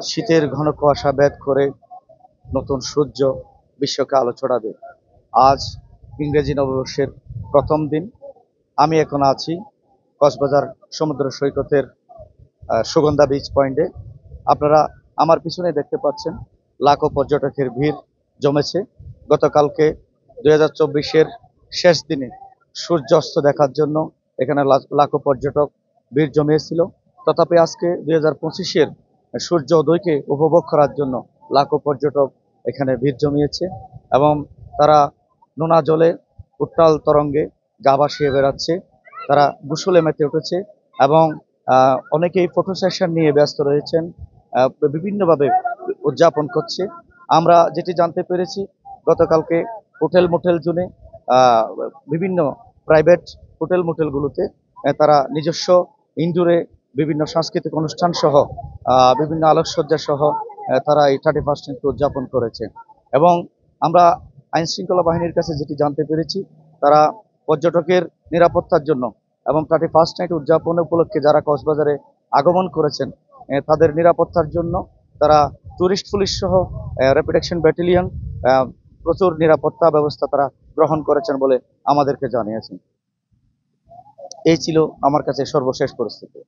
শীতের ঘন কুয়াশা ভেদ করে নতুন সূর্য বিশ্বকে আলো ছড়াবে। আজ ইংরেজি নববর্ষের প্রথম দিন। আমি এখন আছি কক্সবাজার সমুদ্র সৈকতের সুগন্ধা বিচ পয়েন্টে। আপনারা আমার পিছনে দেখতে পাচ্ছেন লাখো পর্যটকের ভিড় জমেছে। গতকালকে 2024-এর শেষ দিনে সূর্যাস্ত দেখার জন্য এখানে লাখো পর্যটক ভিড় জমিয়েছিল। তথাপি আজকে 2025-এর সূর্য উদয়কে উপভোগ করার জন্য লাখো পর্যটক এখানে ভিড় জমিয়েছে এবং তারা নোনা জলে উত্তাল তরঙ্গে গা ভাসিয়ে বেড়াচ্ছে। তারা গোসলে মেতে উঠেছে এবং অনেকেই ফটো সেশন নিয়ে ব্যস্ত রয়েছেন, বিভিন্নভাবে উদযাপন করছে। আমরা যেটি জানতে পেরেছি, গতকালকে হোটেল মোটেল জোনে বিভিন্ন প্রাইভেট হোটেল মোটেলগুলোতে তারা নিজস্ব ইনডোরে বিভিন্ন সাংস্কৃতিক অনুষ্ঠান সহ বিভিন্ন আলোকসজ্জা সহ তারা এই 31st নাইট উদযাপন করেছে। এবং আমরা আইন শৃঙ্খলা বাহিনীর কাছে যেটি জানতে পেরেছি, তারা পর্যটকের নিরাপত্তার জন্য এবং 31st নাইট উদযাপন উপলক্ষে যারা কক্সবাজারে আগমন করেছেন তাদের নিরাপত্তার জন্য তারা টুরিস্ট পুলিশ সহ র্যাপিড অ্যাকশন ব্যাটালিয়ন প্রচুর নিরাপত্তা ব্যবস্থা তারা গ্রহণ করেছেন বলে আমাদেরকে জানিয়েছেন। এই ছিল আমার কাছে সর্বশেষ পরিস্থিতি।